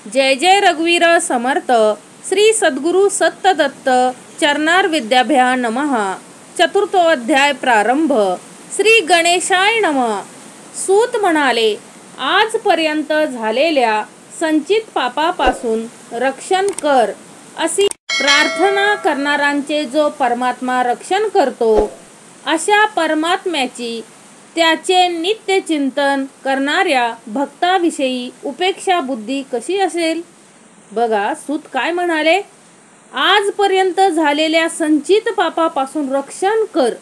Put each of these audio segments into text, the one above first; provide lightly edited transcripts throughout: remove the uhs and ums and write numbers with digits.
जय जय रघुवीर समर्थ श्री सद्गुरु सत्तदत्त चरणार विद्याभ्या नमः। चतुर्थोअध्याय प्रारंभ। श्री गणेशाय नमः। सूत म्हणाले, आजपर्यंत झालेल्या संचित पापापासून रक्षण कर। अशी प्रार्थना करणारांचे जो परमात्मा रक्षण करतो, अशा परमात्म्याची त्याचे नित्य चिंतन करणाऱ्या भक्ताविषयी उपेक्षा बुद्धी कशी असेल। बघा, सूत काय म्हणाले, आजपर्यंत झालेल्या संचित पापापासून रक्षण कर।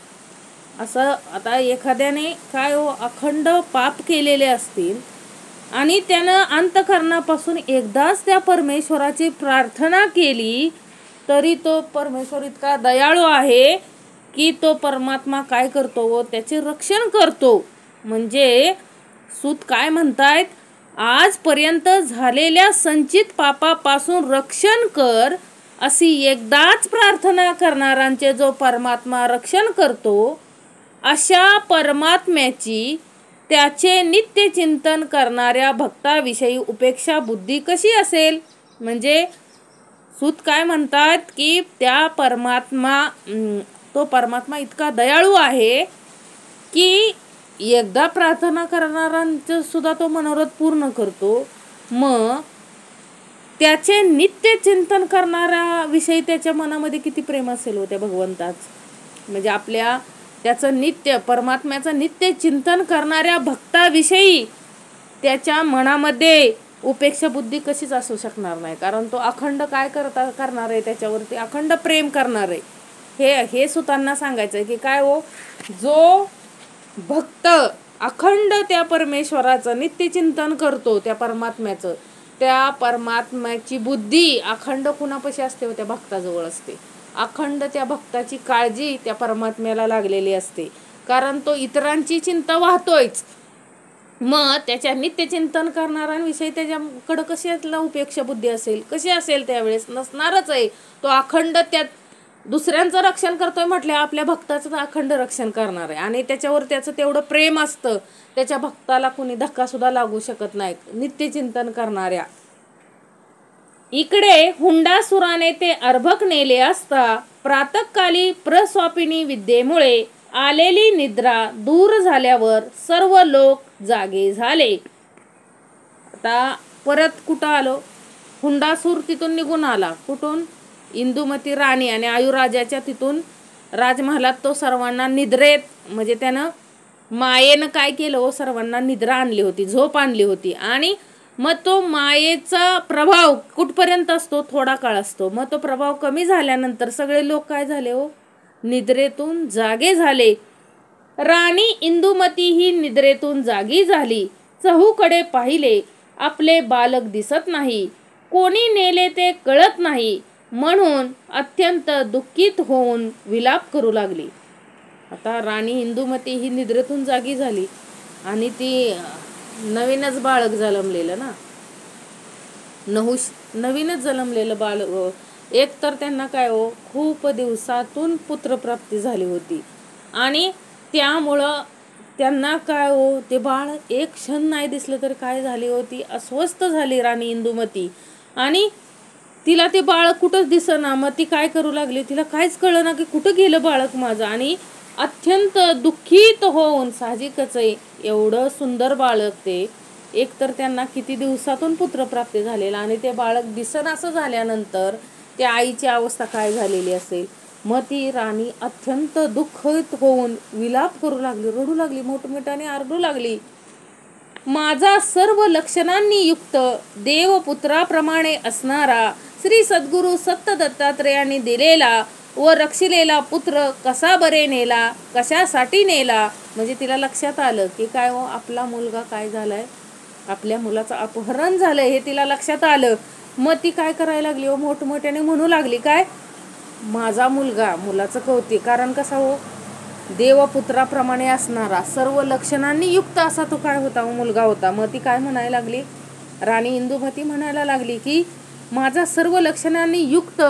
असं आता एखाद्याने काय अखंड पाप केलेले असतील आणि त्यानं अंतःकरणापासून एकदाच त्या परमेश्वराची प्रार्थना केली, तरी तो परमेश्वर इतका दयाळू आहे की तो परमात्मा काय करतो व त्याचे रक्षण करतो। म्हणजे सूत काय म्हणतायत, आजपर्यंत झालेल्या संचित पापापासून रक्षण कर। अशी एकदाच प्रार्थना करणारांचे जो परमात्मा रक्षण करतो, अशा परमात्म्याची त्याचे नित्य चिंतन करणाऱ्या भक्ताविषयी उपेक्षा बुद्धी कशी असेल। म्हणजे सूत काय म्हणतात की तो परमात्मा इतका दयाळू आहे की एकदा प्रार्थना करणारांचं सुद्धा तो मनोरथ पूर्ण करतो। मग त्याचे नित्य चिंतन करणाऱ्या विषयी त्याच्या मनामध्ये किती प्रेम असेल हो त्या भगवंताच। म्हणजे त्याचं नित्य परमात्म्याचं नित्य चिंतन करणाऱ्या भक्ताविषयी त्याच्या मनामध्ये उपेक्षा बुद्धी कशीच असू शकणार नाही, कारण तो अखंड काय करणार आहे, त्याच्यावरती अखंड प्रेम करणार आहे। हे सुतांना सांगायचं आहे की काय हो, जो भक्त अखंड त्या परमेश्वराचं नित्य चिंतन करतो, त्या परमात्म्याची बुद्धी अखंड कुणापाशी असते व त्या भक्ताजवळ असते। अखंड त्या भक्ताची काळजी त्या परमात्म्याला लागलेली असते, कारण तो इतरांची चिंता वाहतोयच। मग त्याच्या नित्य चिंतन करणाऱ्यांविषयी त्याच्याकडे कशी उपेक्षा बुद्धी असेल, कशी असेल, त्यावेळेस नसणारच आहे। तो अखंड त्यात दुसऱ्यांचं रक्षण करतोय म्हटलं, आपल्या भक्ताचं अखंड रक्षण करणार आहे आणि त्याच्यावर त्याचं तेवढं प्रेम असतं, त्याच्या भक्ताला कुणी धक्का सुद्धा लागू शकत नाही नित्य चिंतन करणाऱ्या। इकडे हुंडासुराने ते अर्भक नेले असता प्रातःकाली प्रस्वापिनी विद्येमुळे आलेली निद्रा दूर झाल्यावर सर्व लोक जागे झाले। आता परत कुठं आलो, हुंडासूर तिथून निघून आला। कुठून? इंदुमती राणी आणि आयुराजाच्या तिथून राजमहालात तो सर्वांना निद्रेत, म्हणजे त्यानं मायेनं काय केलं हो, सर्वांना निद्रा आणली होती, झोप आणली होती। आणि मग तो मायेचा प्रभाव कुठपर्यंत असतो, थोडा काळ असतो। मग तो प्रभाव कमी झाल्यानंतर सगळे लोक काय झाले हो, निद्रेतून जागे झाले। राणी इंदुमती ही निद्रेतून जागी झाली, चहूकडे पाहिले, आपले बालक दिसत नाही, कोणी नेले ते कळत नाही, म्हणून अत्यंत दुःखित होऊन विलाप करू लागली। आता राणी इंदुमती ही निद्रेतून जागी झाली आणि ती नवीनच बाळक जन्मलेलं ना, नवीनच जन्मलेलं बाळक। एक तर त्यांना काय हो, खूप दिवसातून पुत्रप्राप्ती झाली होती आणि त्यामुळं त्यांना काय हो, ते बाळ एक क्षण नाही दिसलं तर काय झाली होती, अस्वस्थ झाली राणी इंदुमती। आणि तिला ते बाळक कुठंच दिसेना, मग ती काय करू लागली, तिला काहीच कळेना की कुठं गेलं बाळक माझं। आणि अत्यंत दुःखित होऊन, साहजिकच आहे, एवढं सुंदर बाळक ते, एकतर त्यांना किती दिवसातून पुत्रप्राप्ती झालेला आणि ते बाळक दिसेनासं झाल्यानंतर त्या आईची अवस्था काय झालेली असेल। मग ती राणी अत्यंत दुःखित होऊन विलाप करू लागली, रडू लागली, मोठमोठ्याने आरडू लागली। माझा सर्व लक्षणांनी युक्त देवपुत्राप्रमाणे असणारा श्री सद्गुरु सत्त दत्तात्रेयांनी दिलेला व रक्षिलेला पुत्र कसा बरे नेला, कशासाठी नेला। म्हणजे तिला लक्षात आलं की काय हो, आपला मुलगा काय झालाय, आपल्या मुलाचं अपहरण झालंय हे तिला लक्षात आलं। मग ती काय करायला लागली हो, मोठमोठ्याने म्हणू लागली, काय माझा मुलगा, मुलाचं कौतिक, कारण कसा हो, देवपुत्राप्रमाणे असणारा सर्व लक्षणांनी युक्त असा तो काय होता, मुलगा होता। मग ती काय म्हणायला लागली, राणी इंदुमती म्हणायला लागली की माझा सर्व लक्षणांनी युक्त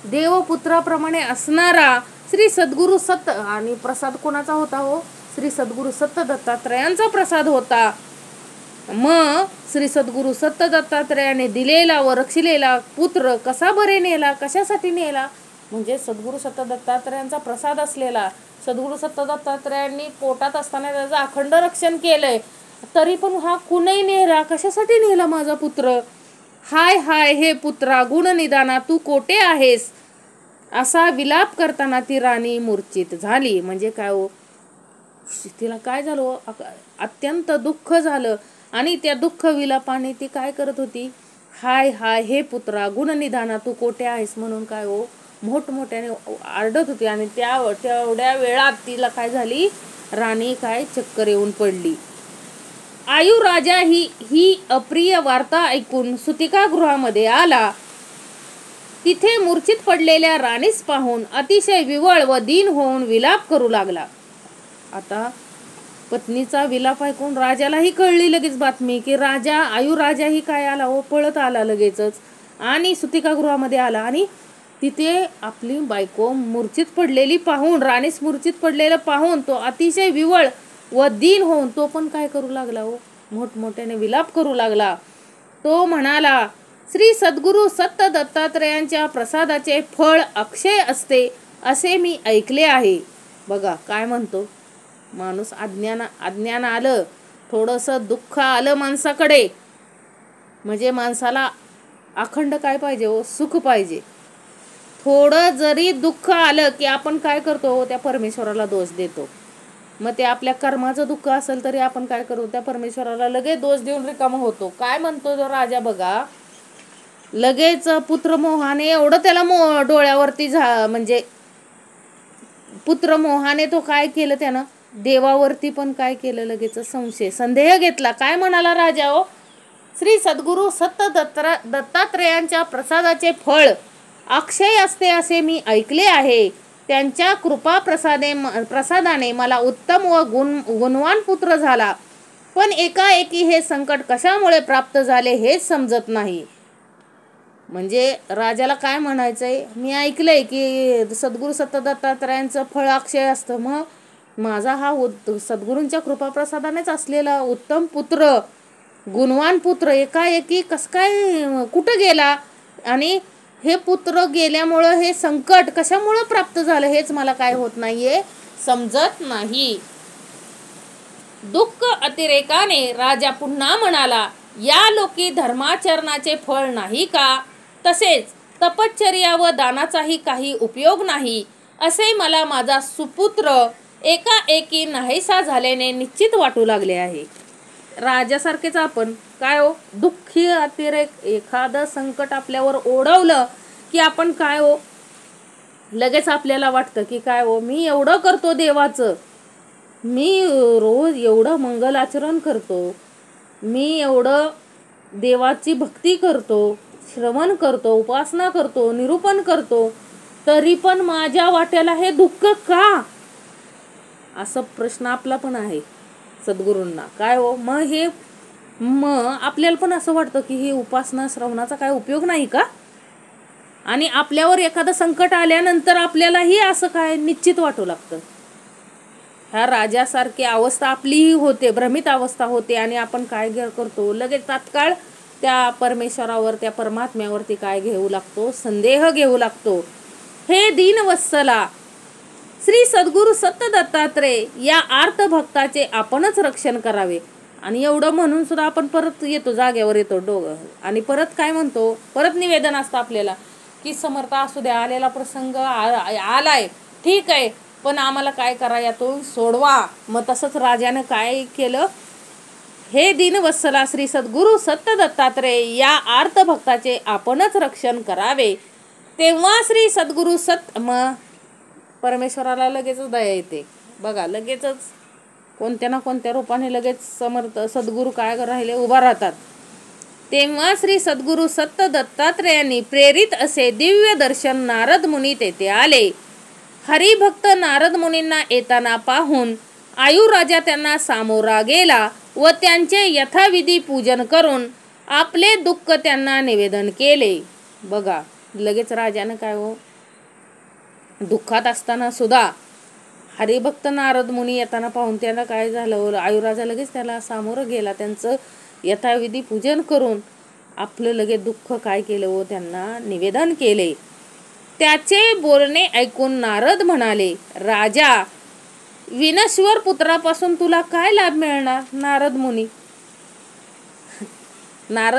देवपुत्राप्रमाणे असणारा श्री सद्गुरु सत्त, आणि प्रसाद कोणाचा होता हो, श्री सद्गुरु सत्त दत्तात्रेयांचा प्रसाद होता। मग श्री सद्गुरू सत्त दत्तात्रेयाने दिलेला व रक्षिलेला पुत्र कसा बरे नेला, कशासाठी नेला? म्हणजे सद्गुरू सत्त दत्तात्रेयांचा प्रसाद असलेला, सद्गुरू सत्त दत्तात्रेयांनी पोटात असताना त्याचं अखंड रक्षण केलंय, तरी पण हा कुणी नेला, कशासाठी नेला माझा पुत्र? हाय हाय हे पुत्रा गुणनिदाना तू कोठे आहेस, असा विलाप करताना ती राणी मूर्छित झाली. म्हणजे काय हो, तिला काय झालं, अत्यंत दुःख झालं आणि त्या दुःख विलापाने ती काय करत होती, हाय हाय हे पुत्रा गुणनिधाना तू कोठे आहेस म्हणून काय हो मोठमोठ्याने आरडत होती. आणि तेवढ्या वेळात तिला काय झाली, राणी काय चक्कर येऊन पडली. आयुराजा ही अप्रिय वार्ता ऐकून सुतिकागृहामध्ये आला. तिथे मूर्छित पडलेल्या राणीस पाहून अतिशय विवळ व दीन होऊन विलाप करू लागला. आता पत्नीचा विलाप ऐकून राजालाही कळली लगेच बातमी, की आयुराजाही काय आला हो, पळत आला लगेचच आणि सुतिकागृहामध्ये आला. आणि तिथे आपली बायको मूर्छित पडलेली पाहून, राणीस मूर्छित पडलेलं पाहून तो अतिशय विवळ व दीन होऊन तो पण काय करू लागला हो, मोठमोठ्याने विलाप करू लागला. तो म्हणाला, श्री सद्गुरू सत्त दत्तात्रेयांच्या प्रसादाचे फळ अक्षय असते असे मी ऐकले आहे. बघा काय म्हणतो माणूस, अज्ञान आलं, थोडंसं दुःख आलं माणसाकडे, म्हणजे माणसाला अखंड काय पाहिजे हो, सुख पाहिजे. थोडं जरी दुःख आलं की आपण काय करतो, त्या परमेश्वराला दोष देतो. मग ते आपल्या कर्माचं दुःख असेल तरी आपण काय करतो, त्या परमेश्वराला लगेच दोष देऊन रिकामा होतो. काय म्हणतो जो राजा बघा, लगेच पुत्रमोहाने एवढं त्याला डोळ्यावरती म्हणजे पुत्रमोहाने तो काय केलं, त्यानं देवावरती पण काय केलं, लगेच संदेह घेतला. काय म्हणाला राजा हो, श्री सद्गुरू सत्त दत्तात्रेयांच्या प्रसादाचे फळ अक्षय असते असे मी ऐकले आहे. त्यांच्या कृपा प्रसादाने मला उत्तम व गुणवान पुत्र झाला, पण एकाएकी हे संकट कशामुळे प्राप्त झाले हेच समजत नाही. म्हणजे राजाला काय म्हणायचंय, मी ऐकलंय की सद्गुरू सत्त दत्तात्रेयांचं फळ अक्षय असतं, मग माझा हा सद्गुरूंच्या कृपाप्रसादानेच असलेला उत्तम पुत्र, गुणवान पुत्र एकाएकी कस काय कुठं गेला, आणि हे पुत्र गेल्यामुळं हे संकट कशामुळं प्राप्त झालं हेच मला काय होत नाहीये, समजत नाही. दुःख अतिरेकाने राजा पुन्हा म्हणाला, या लोकी धर्माचरणाचे फळ नाही का, तसेच तपश्चर्या व दानाचाही काही उपयोग नाही असे मला माझा सुपुत्र एकाएकी नाहीसा झाल्याने निश्चित वाटू लागले आहे. राजासारखेच आपण काय हो, दुःखी अतिरेक, एखादं संकट आपल्यावर ओढवलं की आपण काय हो, लगेच आपल्याला वाटतं की काय हो, मी एवढं करतो देवाचं, मी रोज एवढं मंगल आचरण करतो, मी एवढं देवाची भक्ती करतो, श्रवण करतो, उपासना करतो, निरूपण करतो, तरी पण माझ्या वाट्याला हे दुःख का, असा प्रश्न आपला पण आहे सद्गुरूंना. काय हो, मग आपल्याला पण असं वाटतं की हे उपासना श्रवणाचा काय उपयोग नाही का, आणि आपल्यावर एखादं संकट आल्यानंतर आपल्यालाही असं काय निश्चित वाटू लागतं. ह्या राजासारखी अवस्था आपलीही होते, भ्रमित अवस्था होते, आणि आपण काय करतो, लगेच तात्काळ त्या परमेश्वरावर, त्या परमात्म्यावरती काय घेऊ लागतो, संदेह घेऊ लागतो. हे दीनवत्सला श्री सद्गुरू सत्त दत्तात्रेय या आर्त भक्ताचे आपणच रक्षण करावे. आणि एवढं म्हणून सुद्धा आपण परत येतो, जागेवर येतो आणि परत काय म्हणतो, परत निवेदन असतं आपल्याला की समर्थ असू द्या, आलेला प्रसंग आलाय ठीक आहे, पण आम्हाला काय करा, यातून सोडवा. मग तसंच राजाने काय केलं, हे दीनवत्सला श्री सद्गुरू सत्त दत्तात्रेय या आर्त भक्ताचे आपणच रक्षण करावे. तेव्हा श्री सद्गुरू मग परमेश्वराला लगेचच दया येते बघा, लगेचच कोणत्या ना कोणत्या रूपाने लगेच समर्थ सद्गुरू काय राहिले, उभा राहतात. तेव्हा श्री सद्गुरू सत्त दत्तात्रेयांनी प्रेरित असे दिव्य दर्शन नारद मुनी तेथे आले. हरिभक्त नारद मुनींना येताना पाहून आयुराजा त्यांना सामोरा गेला व त्यांचे यथाविधी पूजन करून आपले दुःख त्यांना निवेदन केले. बघा लगेच राजानं काय हो, दुःखात असताना सुद्धा हरिभक्त नारद मुनी येताना पाहून त्याला काय झालं, आयुराजा लगेच त्याला सामोरं गेला, त्यांचं यथाविधी पूजन करून आपलं लगेच दुःख काय केलं व त्यांना निवेदन केले. त्याचे बोलणे ऐकून नारद म्हणाले, राजा, विनश्वर पुत्रापासून तुला काय लाभ मिळणार? नारद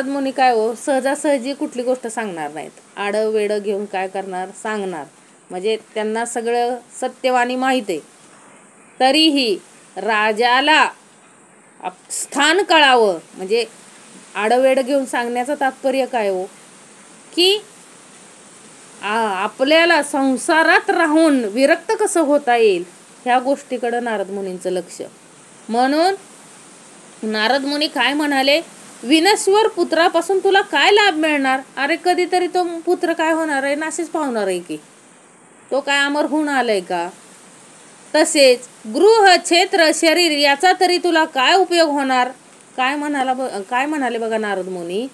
मुनी काय हो, सहजासहजी कुठली गोष्ट सांगणार नाहीत. आडं वेडं घेऊन काय करणार, सांगणार. म्हणजे त्यांना सगळं सत्यवाणी माहीत आहे. तरीही राजाला स्थान कळावं, म्हणजे आडवेड घेऊन सांगण्याचं तात्पर्य काय हो, की आपल्याला संसारात राहून विरक्त कसं होता येईल ह्या गोष्टीकडे नारद मुनींचं लक्ष. म्हणून नारद मुनी काय म्हणाले, विनश्वर पुत्रापासून तुला काय लाभ मिळणार? अरे कधीतरी तो पुत्र काय होणार आहे, नाशीच पावणार आहे की, तो काय अमर होऊन आलाय का? तसेच गृह, क्षेत्र, शरीर याचा तरी तुला काय उपयोग होणार? काय म्हणाले बघा नारद मुनी,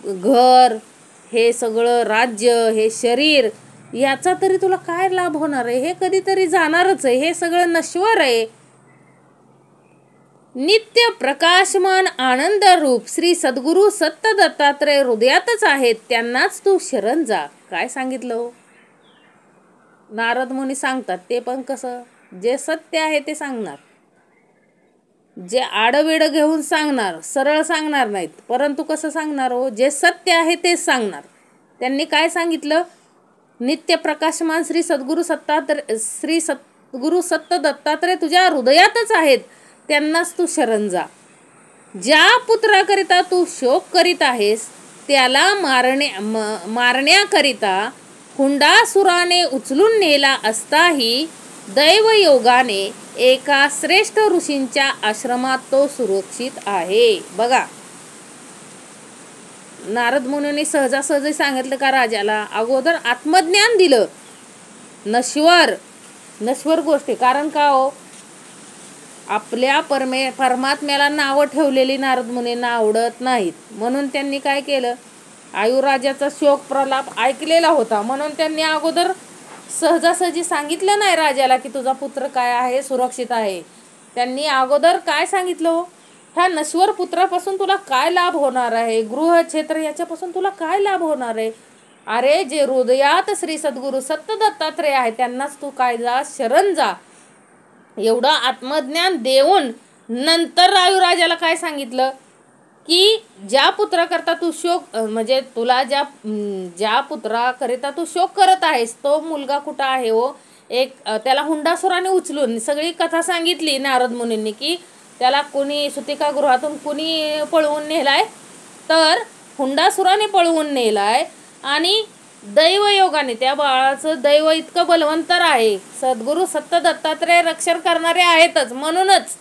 घर, हे सगळं राज्य, हे शरीर, याचा तरी तुला काय लाभ होणार आहे? हे कधीतरी जाणारच आहे, हे सगळं नश्वर आहे. नित्य प्रकाशमान आनंद रूप श्री सद्गुरु सत्त दत्तात्रय हृदयातच आहेत, त्यांनाच तू शरण जा. काय सांगितलं हो? नारद मुनी सांगतात ते पण कसं, जे सत्य आहे ते सांगणार, जे आडवेड घेऊन सांगणार, सरळ सांगणार नाहीत, परंतु कसं सांगणार हो, जे सत्य आहे तेच सांगणार. त्यांनी काय सांगितलं, नित्य प्रकाशमान श्री सद्गुरु सत्त दत्तात्रय तुझ्या हृदयातच आहेत, त्यांनाच तू शरण जा. ज्या पुत्राकरिता तू शोक करीत आहेस त्याला मारण्याकरिता हुंडासुराने उचलून नेला असताही दैवयोगाने एका श्रेष्ठ ऋषींच्या आश्रमात तो सुरक्षित आहे. बघा, नारद मुनींनी सहजासहजी सांगितलं का राजाला? अगोदर आत्मज्ञान दिलं, नश्वर गोष्टी. कारण का हो, आपल्या परमात्म्याला नावं ठेवलेली नारद मुनींना आवडत नाहीत. म्हणून त्यांनी काय केलं, आयुराजाचा शोक प्रलाप ऐकलेला होता, म्हणून त्यांनी अगोदर सहजासहजी सांगितलं नाही राजाला की तुझा पुत्र काय आहे, सुरक्षित आहे. त्यांनी अगोदर काय सांगितलं, ह्या नश्वर पुत्रापासून तुला काय लाभ होणार आहे, गृह, क्षेत्र याच्यापासून तुला काय लाभ होणार आहे? अरे जे हृदयात श्री सद्गुरु सत्त दत्तात्रय आहे त्यांनाच तू काय जा, शरण जा. एवढं आत्मज्ञान देऊन नंतर राजाला काय सांगितलं की ज्या पुत्राकरता तू शोक, म्हणजे तुला ज्या पुत्राकरिता तू शोक करत आहेस तो मुलगा कुठं आहे हो? त्याला हुंडासुराने उचलून, सगळी कथा सांगितली नारद मुनींनी की त्याला कुणी सुतिका गृहातून कुणी पळवून नेलाय, तर हुंडासुराने पळवून नेलाय. आणि दैवयोगाने त्या बाळाचं दैव इतकं बलवंतर आहे, सद्गुरु सत्त दत्तात्रय रक्षण करणारे आहेतच, म्हणूनच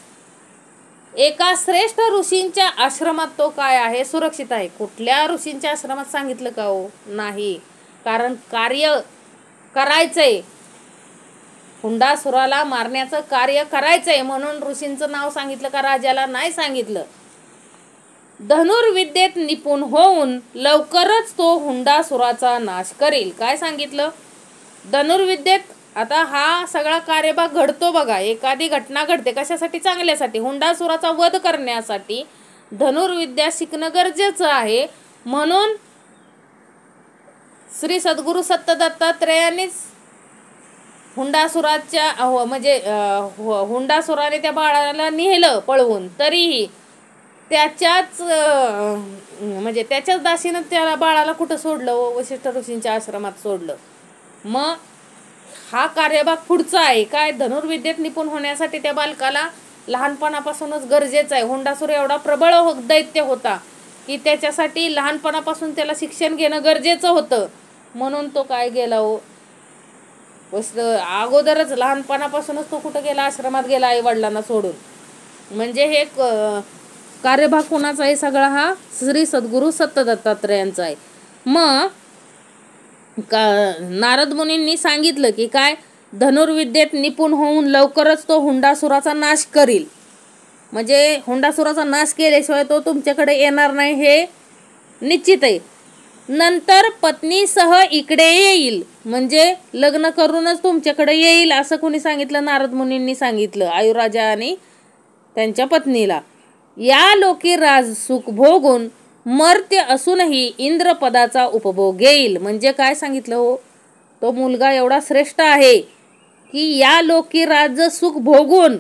एका श्रेष्ठ ऋषींच्या आश्रमात तो काय आहे, सुरक्षित आहे. कुठल्या ऋषींच्या आश्रमात सांगितलं का हो? नाही. कारण कार्य करायचंय, हुंडासुराला मारण्याचं कार्य करायचंय, म्हणून ऋषींचं नाव सांगितलं का राजाला? नाही सांगितलं. धनुर्विद्येत निपुण होऊन लवकरच तो हुंडासुराचा नाश करेल. काय सांगितलं? धनुर्विद्येत, आता हा सगळा कार्यभाग घडतो बघा, एखादी घटना घडते कशासाठी? चांगल्यासाठी, हुंडासुराचा वध करण्यासाठी धनुर्विद्या शिकणं गरजेचं आहे. म्हणून श्री सद्गुरु सत्त दत्तात्रयांनीच हुंडासुराने त्या बाळाला नेलं पळवून, तरीही त्याच्याच दासीनं त्या बाळाला कुठं सोडलं? वशिष्ठ ऋषींच्या आश्रमात सोडलं. मग हा कार्यभाग पुढचा आहे काय? धनुर्विद्येत निपुण होण्यासाठी त्या बालकाला लहानपणापासूनच गरजेचं आहे. हुंडासुर एवढा प्रबळ दैत्य होता की त्याच्यासाठी लहानपणापासून त्याला शिक्षण घेणं गरजेचं होतं. म्हणून तो काय गेला हो, अगोदरच लहानपणापासूनच तो कुठं गेला? आश्रमात गेला आई वडिलांना सोडून. म्हणजे हे कार्यभाग कोणाचा आहे सगळा? हा श्री सद्गुरु सत्त दत्तात्रयांचा आहे. मग नारद मुनींनी सांगितलं की काय, धनुर्विद्येत निपुण होऊन लवकरच तो हुंडासुराचा नाश करील. म्हणजे हुंडासुराचा नाश केल्याशिवाय तो तुमच्याकडे येणार नाही हे निश्चित आहे. नंतर पत्नीसह इकडे येईल, म्हणजे लग्न करूनच तुमच्याकडे येईल असं कोणी सांगितलं? नारद मुनींनी सांगितलं आयुराजा आणि त्यांच्या पत्नीला. या लोकी राज सुख भोगून मर्त्य असूनही इंद्रपदाचा उपभोग घेईल. म्हणजे काय सांगितलं हो, तो मुलगा एवढा श्रेष्ठ आहे की या लोकी राज सुख भोगून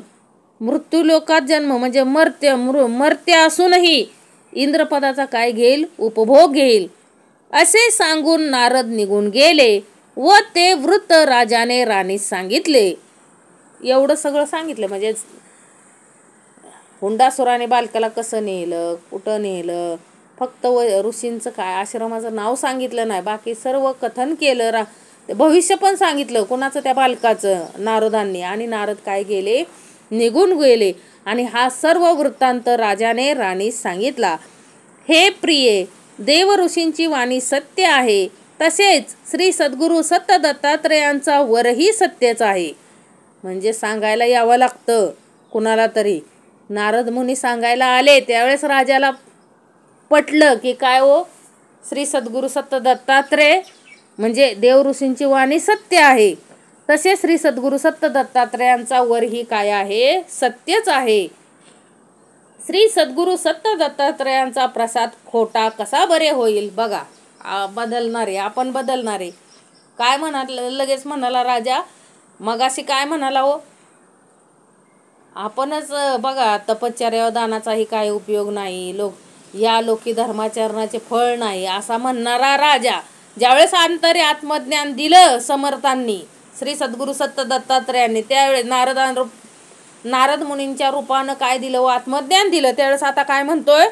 मृत्यू लोकात जन्म म्हणजे मर्त्य असूनही इंद्रपदाचा काय घेईल, उपभोग घेईल. असे सांगून नारद निघून गेले व ते वृत्त राजाने राणीस सांगितले. एवढं सगळं सांगितलं. म्हणजे हुंडासुराने बालकाला कसं नेलं, कुठं नेलं, फक्त ऋषींचं काय आश्रमाचं नाव सांगितलं नाही, बाकी सर्व कथन केलं. भविष्य पण सांगितलं कोणाचं, त्या बालकाचं, नारदांनी. आणि नारद काय गेले, निघून गेले. आणि हा सर्व वृत्तांत राजाने राणीस सांगितला. हे प्रिये, देव ऋषींची वाणी सत्य आहे, तसेच श्री सद्गुरू सत्त दत्तात्रेयांचा वरही सत्यच आहे. म्हणजे सांगायला यावं लागतं कुणाला तरी. नारद मुनी सांगायला आले त्यावेळेस राजाला पटलं की काय हो, श्री सद्गुरू सत्त दत्तात्रेय म्हणजे देव ऋषींची वाणी सत्य आहे, तसे श्री सद्गुरू सत्त दत्तात्रेयांचा वरही काय आहे, सत्यच आहे. श्री सद्गुरू सत्त दत्तात्रेयांचा प्रसाद खोटा कसा बरे होईल. बघा, बदलणारे, आपण बदलणारे. काय म्हणाल, लगेच म्हणाला राजा. मगाशी काय म्हणाला हो, आपणच बघा, तपश्चर्या दानाचाही काही उपयोग नाही, या लोकी धर्माचरणाचे फळ नाही असा म्हणणारा राजा ज्यावेळेस अंतरे आत्मज्ञान दिलं समर्थांनी, श्री सद्गुरू सत्त दत्तात्रेयांनी, त्यावेळेस नारद मुनींच्या रूपानं काय दिलं व आत्मज्ञान दिलं. त्यावेळेस आता काय म्हणतोय,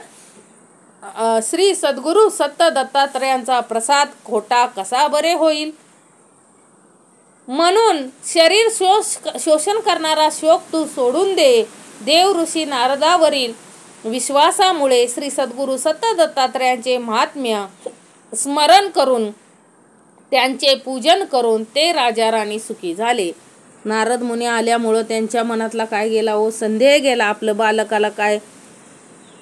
श्री सद्गुरू सत्त दत्तात्रेयांचा प्रसाद खोटा कसा बरे होईल. म्हणून शरीर शोषण करणारा शोक तू सोडून दे. देव ऋषी नारदावरील विश्वासामुळे श्री सद्गुरू सत्त दत्तात्रेयांचे महात्म्य स्मरण करून त्यांचे पूजन करून ते राजा राणी सुखी झाले. नारद मुनी आल्यामुळं त्यांच्या मनातला काय गेला हो, संदेह गेला. आपलं बालकाला काय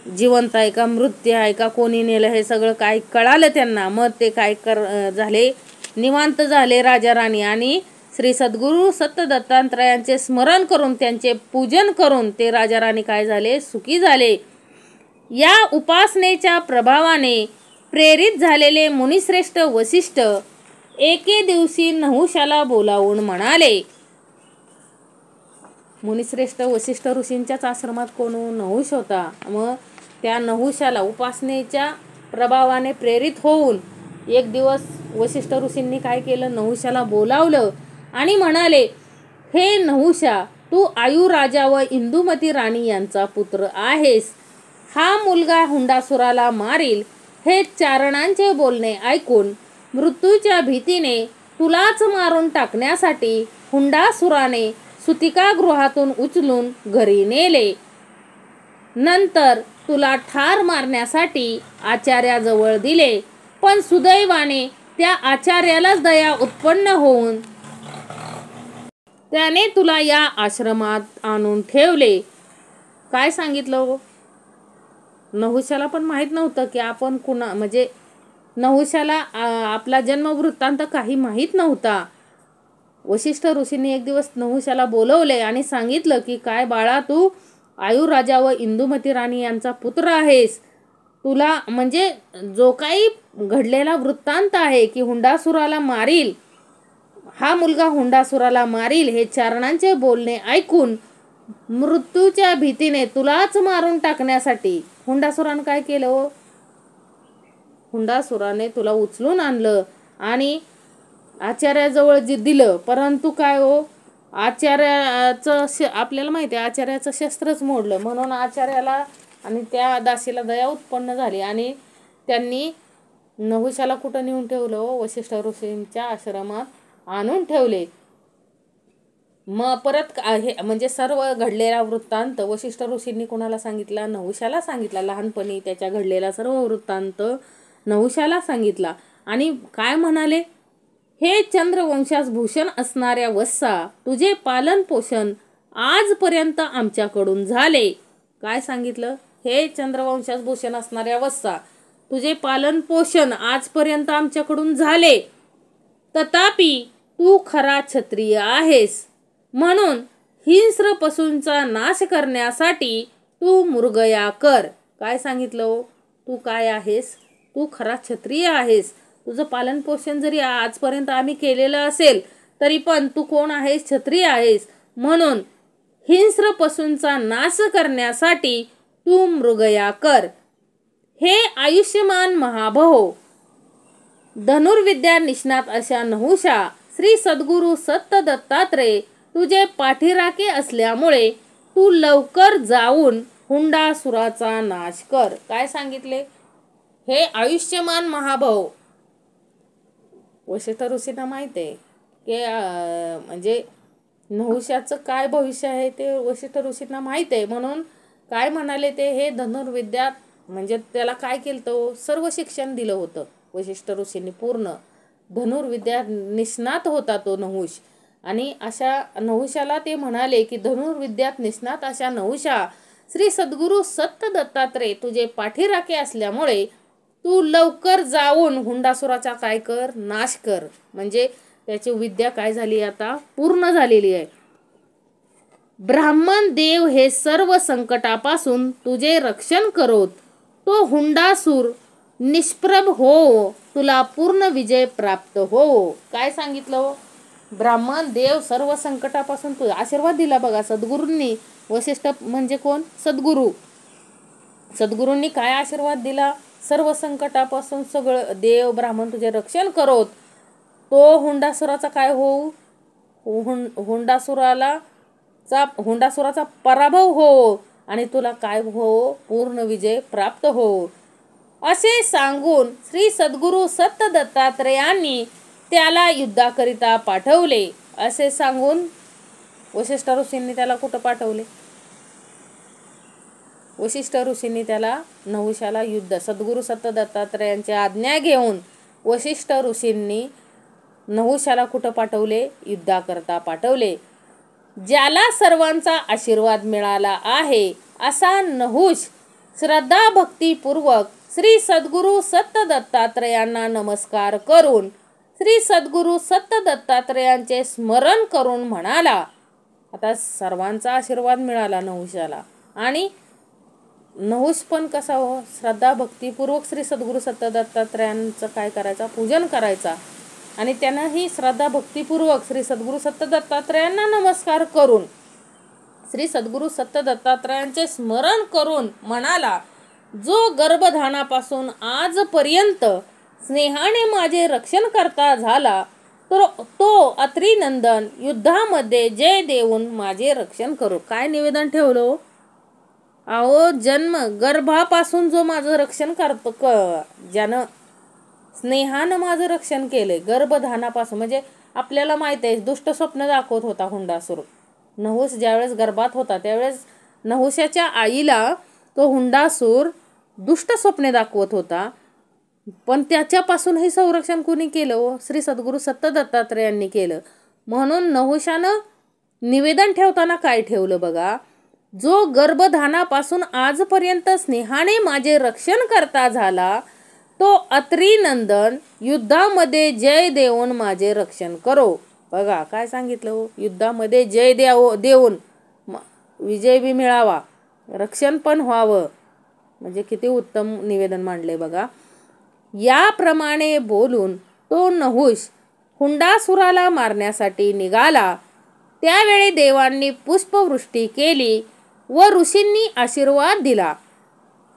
जिवंत आहे का, मृत्यू आहे का, कोणी नेलं, हे सगळं काय कळालं त्यांना. मग ते काय झाले, निवांत झाले राजा राणी. आणि श्री सद्गुरू सत्त दत्तात्रेयांचे स्मरण करून त्यांचे पूजन करून ते राजा राणी काय झाले, सुखी झाले. या उपासनेच्या प्रभावाने प्रेरित झालेले मुनिश्रेष्ठ वसिष्ठ एके दिवशी नहुषाला बोलावून म्हणाले. मुनिश्रेष्ठ वसिष्ठ ऋषींच्याच आश्रमात कोण, नहुष होता. मग त्या नहुषाला उपासनेच्या प्रभावाने प्रेरित होऊन एक दिवस वसिष्ठ ऋषींनी काय केलं, नहुषाला बोलावलं आणि म्हणाले, हे नहुषा, तू आयु राजा व इंदुमती राणी यांचा पुत्र आहेस. हा मुलगा हुंडासुराला मारील. हे चारणांचे बोलणे ऐकून मृत्यूच्या भीतीने तुलाच मारून टाकण्यासाठी हुंडासुराने सुतिकागृहातून उचलून घरी नेले. नंतर तुला ठार मारण्यासाठी आचार्याजवळ दिले, पण सुदैवाने त्या आचार्यालाच दया उत्पन्न होऊन त्याने तुला या आश्रमात आणून ठेवले. काय सांगितलं हो, नहुषाला पण माहित नव्हतं की आपण म्हणजे नहुषाला आपला जन्मवृत्तांत काही माहीत नव्हता. वसिष्ठ ऋषींनी एक दिवस नहुषाला बोलवले आणि सांगितलं की काय बाळा, तू आयु राजा व इंदुमती राणी यांचा पुत्र आहेस. तुला म्हणजे जो काही घडलेला वृत्तांत आहे की हुंडासुराला मारील, हा मुलगा हुंडासुराला मारील, हे चारणांचे बोलणे ऐकून मृत्यूच्या भीतीने तुलाच मारून टाकण्यासाठी हुंडासुराने काय केलं हो, हुंडासुराने तुला उचलून आणलं आणि आचार्याजवळ दिलं. परंतु काय हो, आचार्याचं आपल्याला माहिती आहे, आचार्याचं शस्त्रच मोडलं. म्हणून आचार्याला आणि त्या दासीला दया उत्पन्न झाली आणि त्यांनी नहुषाला कुठं नेऊन ठेवलं हो, वसिष्ठ ऋषींच्या आश्रमात आणून ठेवले. मग परत हे म्हणजे सर्व घडलेला वृत्तांत वसिष्ठ ऋषींनी कोणाला सांगितला, नहुषाला सांगितला. लहानपणी त्याच्या घडलेला सर्व वृत्तांत नहुषाला सांगितला आणि काय म्हणाले, हे चंद्रवंशास भूषण असणाऱ्या वत्सा, तुझे पालन पोषण आजपर्यंत आमच्याकडून झाले. काय सांगितलं, हे चंद्रवंशास भूषण असणाऱ्या वत्सा, तुझे पालन पोषण आजपर्यंत आमच्याकडून झाले. तथापि तू खरा क्षत्रिय आहेस, म्हणून हिंस्र पशूंचा नाश करण्यासाठी तू मृगया कर. काय सांगितलं हो? तू काय आहेस? तू खरा क्षत्रिय आहेस. तुझं पालन पोषण जरी आजपर्यंत आम्ही केलेलं असेल तरी पण तू कोण आहेस? क्षत्रिय आहेस. म्हणून हिंस्र पशूंचा नाश करण्यासाठी तू मृगया कर. हे आयुष्यमान महाभव, धनुर्विद्या निष्णात अशा नहुषा, श्री सद्गुरु सत्त दत्तात्रय तुझे पाठीराखे असल्यामुळे तू लवकर जाऊन हुंडासुराचा नाश कर. काय सांगितले? हे आयुष्यमान महाभव. वशिष्ठ ऋषींना माहित आहे की म्हणजे नहुषाचं काय भविष्य आहे ते वशिष्ठ ऋषींना माहित आहे. म्हणून काय म्हणाले ते, हे धनुर्विद्या म्हणजे त्याला काय केलं, सर्व शिक्षण दिलं होतं वशिष्ठ ऋषींनी. पूर्ण धनुर्विद्या निष्णात होता तो नहुष. आणि अशा नहुषाला ते म्हणाले की धनुर्विद्यात निष्णात अशा नहुषा, श्री सद्गुरु सत्त दत्तात्रय तुझे पाठीराखे असल्यामुळे तू लवकर जाऊन हुंडासुराचा काय कर? नाश कर. म्हणजे त्याची विद्या काय झाली? आता पूर्ण झालेली आहे. ब्राह्मण देव हे सर्व संकटापासून तुझे रक्षण करोत. तो हुंडासूर निष्प्रभ हो, तुला पूर्ण विजय प्राप्त हो. काय सांगितलं? ब्राह्मण देव सर्व संकटापासून तू आशीर्वाद दिला बघा सद्गुरूंनी. वशिष्ठ म्हणजे कोण? सद्गुरू. सद्गुरूंनी काय आशीर्वाद दिला? सर्व संकटापासून सगळं देव ब्राह्मण तुझे रक्षण करोत. तो हुंडासुराचा काय होऊ? हुंडासुराचा पराभव हो आणि तुला काय हो? पूर्ण विजय प्राप्त हो. असे सांगून श्री सद्गुरु सत्त दत्तात्रयांनी त्याला युद्धाकरिता पाठवले. असे सांगून वशिष्ठ ऋषींनी त्याला कुठं पाठवले? वशिष्ठ ऋषींनी त्याला नहुषाला युद्ध, सद्गुरु सत्त दत्तात्रयांची आज्ञा घेऊन वशिष्ठ ऋषींनी नहुषाला कुठं पाठवले? युद्धाकरता पाठवले. ज्याला सर्वांचा आशीर्वाद मिळाला आहे असा नहुष श्रद्धा भक्तीपूर्वक श्री सद्गुरु सत्त दत्तात्रयांना नमस्कार करून श्री सद्गुरु सत्त दत्तात्रयांचे स्मरण करून म्हणाला. आता सर्वांचा आशीर्वाद मिळाला नहुषाला आणि नहुष पण कसा हो? श्रद्धा भक्तीपूर्वक श्री सद्गुरु सत्त दत्तात्रयांचं काय करायचा? पूजन करायचा. आणि त्यानंही श्रद्धा भक्तीपूर्वक श्री सद्गुरु सत्त दत्तात्रयांना नमस्कार करून श्री सद्गुरु सत्त दत्तात्रयांचे स्मरण करून म्हणाला, जो गर्भधानापासून आजपर्यंत स्नेहाने माझे रक्षण करता झाला तर तो अत्रिनंदन युद्धामध्ये जय देऊन माझे रक्षण करो. काय निवेदन ठेवलं? अहो, जन्म गर्भापासून जो माझं रक्षण करतो, ज्यानं स्नेहानं माझं रक्षण केलंय गर्भधानापासून. म्हणजे आपल्याला माहित आहे दुष्ट स्वप्न दाखवत होता हुंडासूर. नहुष ज्यावेळेस गर्भात होता त्यावेळेस नहुषाच्या आईला तो हुंडासूर दुष्ट स्वप्ने दाखवत होता. पण त्याच्यापासून हे संरक्षण कोणी केलं? श्री सद्गुरु सत्त दत्तात्रयांनी केलं. म्हणून नहुषानं निवेदन ठेवताना काय ठेवलं बघा, जो गर्भधानापासून आजपर्यंत स्नेहाने माझे रक्षण करता झाला तो अत्रिनंदन युद्धामध्ये जय देऊन माझे रक्षण करो. बघा काय सांगितलं? युद्धामध्ये जय देऊन विजय बी मिळावा, रक्षण पण व्हावं. म्हणजे किती उत्तम निवेदन मांडले बघा. याप्रमाणे बोलून तो नहुष हुंडासुराला मारण्यासाठी निघाला. त्यावेळी देवांनी पुष्पवृष्टी केली व ऋषींनी आशीर्वाद दिला.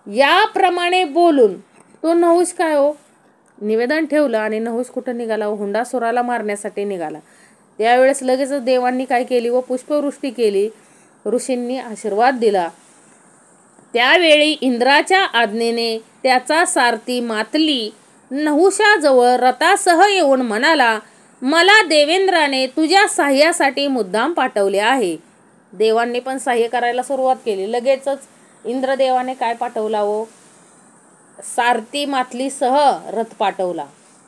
याप्रमाणे बोलून तो नहुष काय हो? निवेदन ठेवलं आणि नहुष कुठं निघाला? हुंडासुराला मारण्यासाठी निघाला. त्यावेळेस लगेच देवांनी काय केली? व पुष्पवृष्टी केली, ऋषींनी आशीर्वाद दिला. त्यावेळी इंद्राच्या आज्ञेने त्याचा सारथी मातली नहुषाजवळ रथासह येऊन म्हणाला, मला देवेंद्राने तुझ्या साह्यासाठी मुद्दाम पाठवले आहे. देवांनी पण साह्य करायला सुरुवात केली. लगेचच इंद्रदेवाने काय पाठवला हो? सारथी मातलीसह रथ पाठवला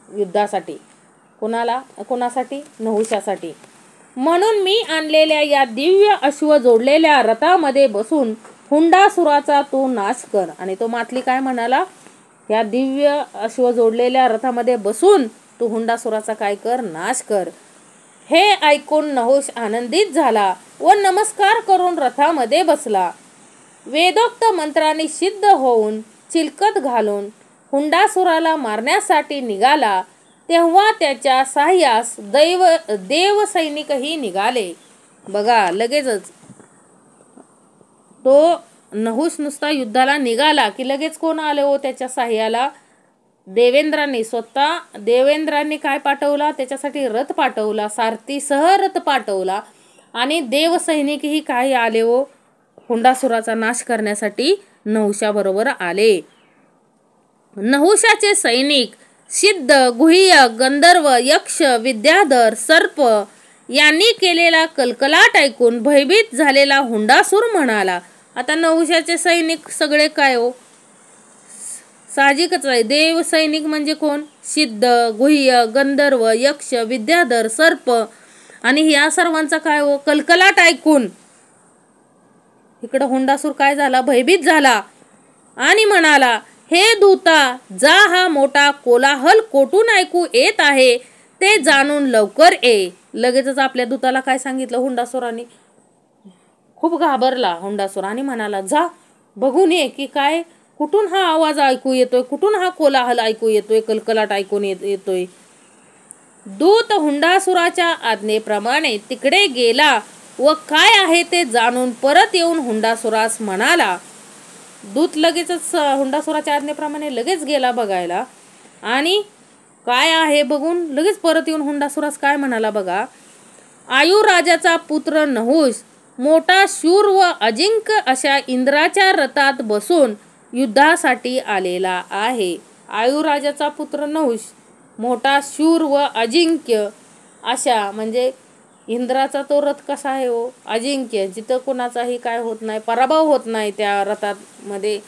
युद्धासाठी. कोणासाठी? नहुषासाठी. म्हणून मी आणलेल्या या दिव्य अश्व जोडलेल्या रथामध्ये बसून हुंडासुराचा तू नाश कर. आणि तो मातली काय म्हणाला? या दिव्य अश्व जोडलेल्या रथामध्ये बसून तू हुंडासुराचा काय कर? नाश कर. हे ऐकून नहुष आनंदित झाला व नमस्कार करून रथामध्ये बसला. वेदोक्त मंत्राने सिद्ध होऊन चिलकत घालून हुंडासुराला मारण्यासाठी निघाला, तेव्हा त्याच्या साह्यास देव सैनिकही निघाले. बघा, लगेचच तो नहुष नुसता युद्धाला निघाला की लगेच कोण आले हो त्याच्या साह्याला? देवेंद्रांनी काय पाठवला? त्याच्यासाठी रथ पाठवला, सारथीसह रथ पाठवला. आणि देव सैनिकही काय आले हो? हुंडासुराचा नाश करण्यासाठी नहुषाबरोबर आले. नहुषाचे सैनिक सिद्ध, गुह्य, गंधर्व, यक्ष, विद्याधर, सर्प यांनी केलेला कलकलाट ऐकून भयभीत झालेला हुंडासूर म्हणाला. आता नहुषाचे सैनिक सगळे काय हो? साहजिकच आहे, देव सैनिक म्हणजे कोण? सिद्ध, गुह्य, गंधर्व, यक्ष, विद्याधर, सर्प. आणि या सर्वांचा काय हो? कलकलाट ऐकून इकडं हुंडासूर काय झाला? भयभीत झाला आणि म्हणाला, हे दूता, जा, हा मोठा कोलाहल कोठून ऐकू येत आहे ते जाणून लवकर ये. लगेचच आपल्या दूताला काय सांगितलं हुंडासुराने? खूप घाबरला हुंडासूर आणि म्हणाला, जा बघून ये की काय, कुठून हा आवाज ऐकू येतोय, कुठून हा कोलाहल ऐकू येतोय, कलकलाट ऐकून येतोय. दूत हुंडासुराच्या आज्ञेप्रमाणे तिकडे गेला व काय आहे ते जाणून परत येऊन हुंडासुरास म्हणाला. दूत लगेचच हुंडासुराच्या आज्ञेप्रमाणे लगेच गेला बघायला आणि काय आहे बघून लगेच परत येऊन हुंडासुरास काय म्हणाला बघा. आयुराजाचा पुत्र नहुष मोठा शूर व अजिंक्य अशा इंद्राच्या रथात बसून युद्धासाठी आलेला आहे. आयुराजाचा पुत्र नहुष मोठा शूर व अजिंक्य अशा, म्हणजे इंद्राचा तो रथ कसा आहे हो? अजिंक्य, जिथं कोणाचाही काय होत नाही, पराभव होत नाही त्या रथामध्ये.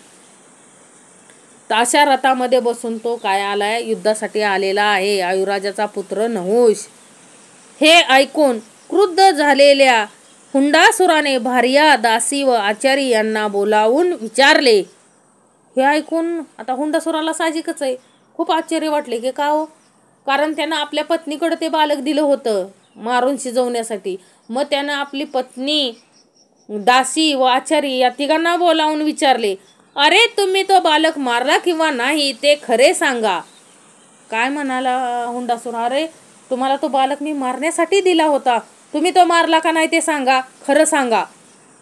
अशा रथामध्ये बसून तो काय आलाय? युद्धासाठी आलेला आहे, आयुराजाचा पुत्र नहुष. हे ऐकून क्रुद्ध झालेल्या हुंडासुराने भार्या, दासी व आचारी यांना बोलावून विचारले. हे ऐकून आता हुंडासुराला साहजिकच आहे, खूप आश्चर्य वाटले की का हो? कारण त्यानं आपल्या पत्नीकडे ते बालक दिलं होतं मारून शिजवण्यासाठी. मग त्यानं आपली पत्नी, दासी व आचारी या तिघांना बोलावून विचारले, अरे तुम्ही तो बालक मारला किंवा नाही ते खरे सांगा. काय म्हणाला हुंडासूर? अरे तुम्हाला तो बालक मी मारण्यासाठी दिला होता, तुम्ही तो मारला का नाही ते सांगा, खरं सांगा.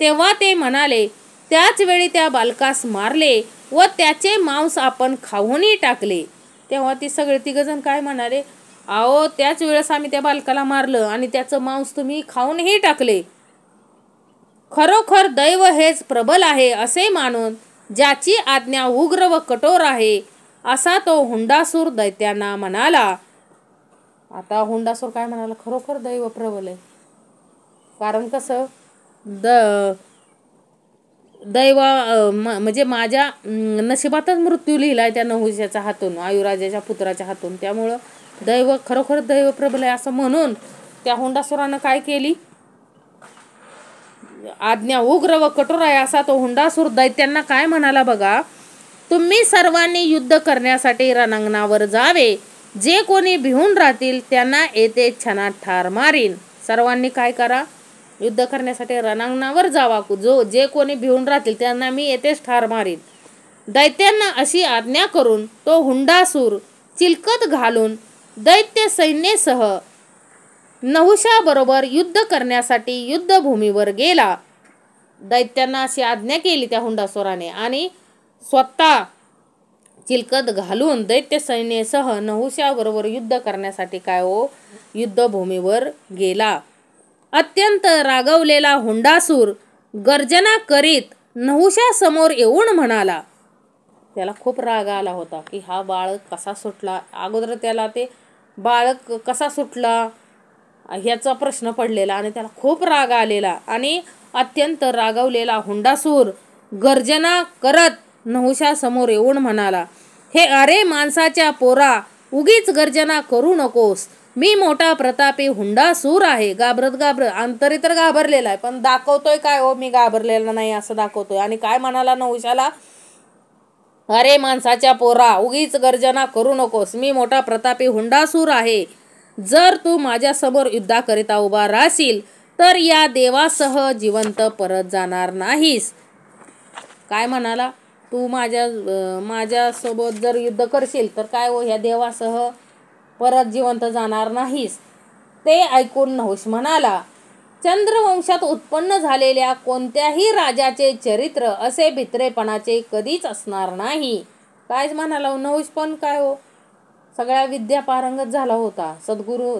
तेव्हा ते म्हणाले, त्याच वेळी त्या बालकास मारले व त्याचे मांस आपण खाऊनही टाकले. तेव्हा ती सगळे तिघजण काय म्हणाले, अहो त्याच वेळेस आम्ही त्या बालकाला मारलं आणि त्याचं मांस तुम्ही खाऊनही टाकले. खरोखर दैव हेच प्रबल आहे असे मानून ज्याची आज्ञा उग्र व कठोर आहे असा तो हुंडासूर दैत्यांना म्हणाला. आता हुंडासूर काय म्हणाला? खरोखर दैव प्रबल आहे. कारण कसं दैव म्हणजे माझ्या नशिबातच मृत्यू लिहिलाय त्या नहुषाच्या हातून, आयुराजाच्या पुत्राच्या हातून. त्यामुळं दैव, खरोखर दैव प्रबल आहे असं म्हणून त्या हुंडासुरानं काय केली? आज्ञा उग्र व कठोर आहे असा तो हुंडासूर दैत्यांना काय म्हणाला बघा. तुम्ही सर्वांनी युद्ध करण्यासाठी रणांगणावर जावे. जे कोणी भिवून राहतील त्यांना येथे क्षणात ठार मारीन. सर्वांनी काय करा? युद्ध करण्यासाठी रणांगणावर जावा. जे कोणी भिवून राहतील त्यांना मी येथेच ठार मारीन. दैत्यांना अशी आज्ञा करून तो हुंडासूर चिलकत घालून दैत्य सैन्यासह नहुषाबरोबर युद्ध करण्यासाठी युद्धभूमीवर गेला. दैत्यांना अशी आज्ञा केली त्या हुंडासुराने आणि स्वतः चिलकत घालून दैत्य सैन्यासह नहुषाबरोबर युद्ध करण्यासाठी काय हो? युद्धभूमीवर गेला. अत्यंत रागवलेला हुंडासूर गर्जना करीत नहुषासमोर येऊन म्हणाला. त्याला खूप राग आला होता की हा बाळक कसा सुटला, अगोदर त्याला ते बाळक कसा सुटला ह्याचा प्रश्न पडलेला आणि त्याला खूप राग आलेला. आणि अत्यंत रागवलेला हुंडासूर गर्जना करत नहुषासमोर येऊन म्हणाला, हे अरे माणसाच्या पोरा, उगीच गर्जना करू नकोस. मी मोठा प्रतापी हुंडासूर आहे. घाबरत अंतरी तर घाबरलेला आहे, पण दाखवतोय काय हो? मी घाबरलेला नाही असं दाखवतोय. आणि काय म्हणाला नहुषाला? अरे माणसाच्या पोरा, उगीच गर्जना करू नकोस. मी मोठा प्रतापी हुंडासूर आहे. जर तू माझ्या समोर युद्धाकरिता उभा राहशील तर या देवासह जिवंत परत जाणार नाहीस. काय म्हणाला, तू माझ्यासोबत जर युद्ध करशील तर काय हो, ह्या देवासह परत जिवंत जाणार नाहीस. ते ऐकून नहुष म्हणाला, चंद्रवंशात उत्पन्न झालेल्या कोणत्याही राजाचे चरित्र असे भित्रेपणाचे कधीच असणार नाही. काय म्हणाला नहुष, पण काय हो, सगळ्या विद्या पारंगत झाला होता.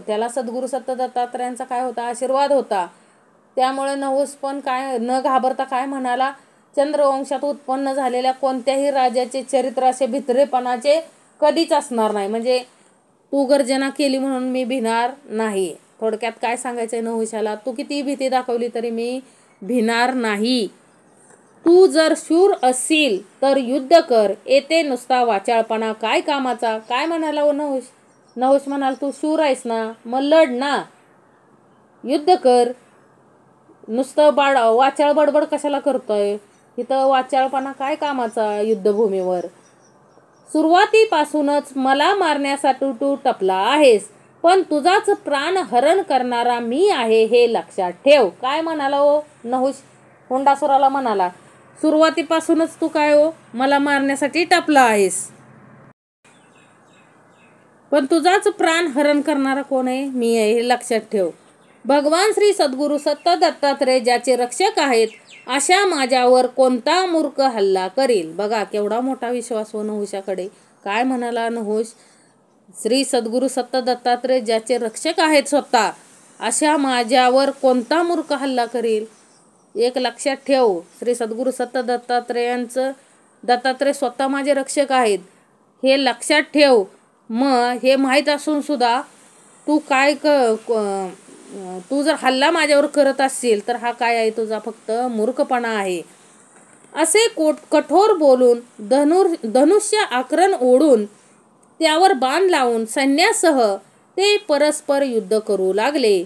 त्याला सद्गुरू सत्त दत्तात्रेयांचा काय होता, आशीर्वाद होता. त्यामुळे नहुष पण काय न घाबरता काय म्हणाला, चंद्रवंशात उत्पन्न झालेल्या कोणत्याही राजाचे चरित्र असे भित्रेपणाचे कधीच असणार नाही. म्हणजे तू गर्जना केली म्हणून मी भिणार नाही. थोडक्यात काय सांगायचंय नहुषाला, तू किती भीती दाखवली तरी मी भिणार नाही. तू जर शूर असशील तर युद्ध कर, येथे नुसता वाचाळपणा काय कामाचा. काय म्हणाला हो नहुष. नहुष म्हणाल, तू शूर आहेस ना, मग लढ ना, युद्ध कर. नुसतं वाचाळ बडबड कशाला करतोय, इथं वाचाळपणा काय कामाचा युद्धभूमीवर. सुरुवातीपासूनच मला मारण्यासाठी तू टपला आहेस, पण तुझाच प्राण हरण करणारा मी आहे हे लक्षात ठेव. काय म्हणाला हो नहुष, हुंडासुराला म्हणाला, सुरुवातीपासूनच तू काय हो मला मारण्यासाठी टपला आहेस, पण तुझाच प्राण हरण करणारा कोण आहे, मी आहे हे लक्षात ठेव. भगवान श्री सद्गुरू सत्त दत्तात्रेय ज्याचे रक्षक आहेत, अशा माझ्यावर कोणता मूर्ख हल्ला करील. बघा केवढा मोठा विश्वास हो नहुषाकडे. काय म्हणाला नहुष, श्री सद्गुरू सत्त दत्तात्रेय ज्याचे रक्षक आहेत स्वतः, अशा माझ्यावर कोणता मूर्ख हल्ला करील. एक लक्षात ठेव, श्री सद्गुरू सत्त दत्तात्रेय स्वतः माझे रक्षक आहेत हे लक्षात ठेव. मग हे माहीत असून सुद्धा तू तू जर हल्ला माझ्यावर करत असशील तर हा काय आहे, तुझा फक्त मूर्खपणा आहे. असे कठोर बोलून धनुष्य आकरण ओढून त्यावर बाण लावून सैन्यासह ते परस्पर युद्ध करू लागले.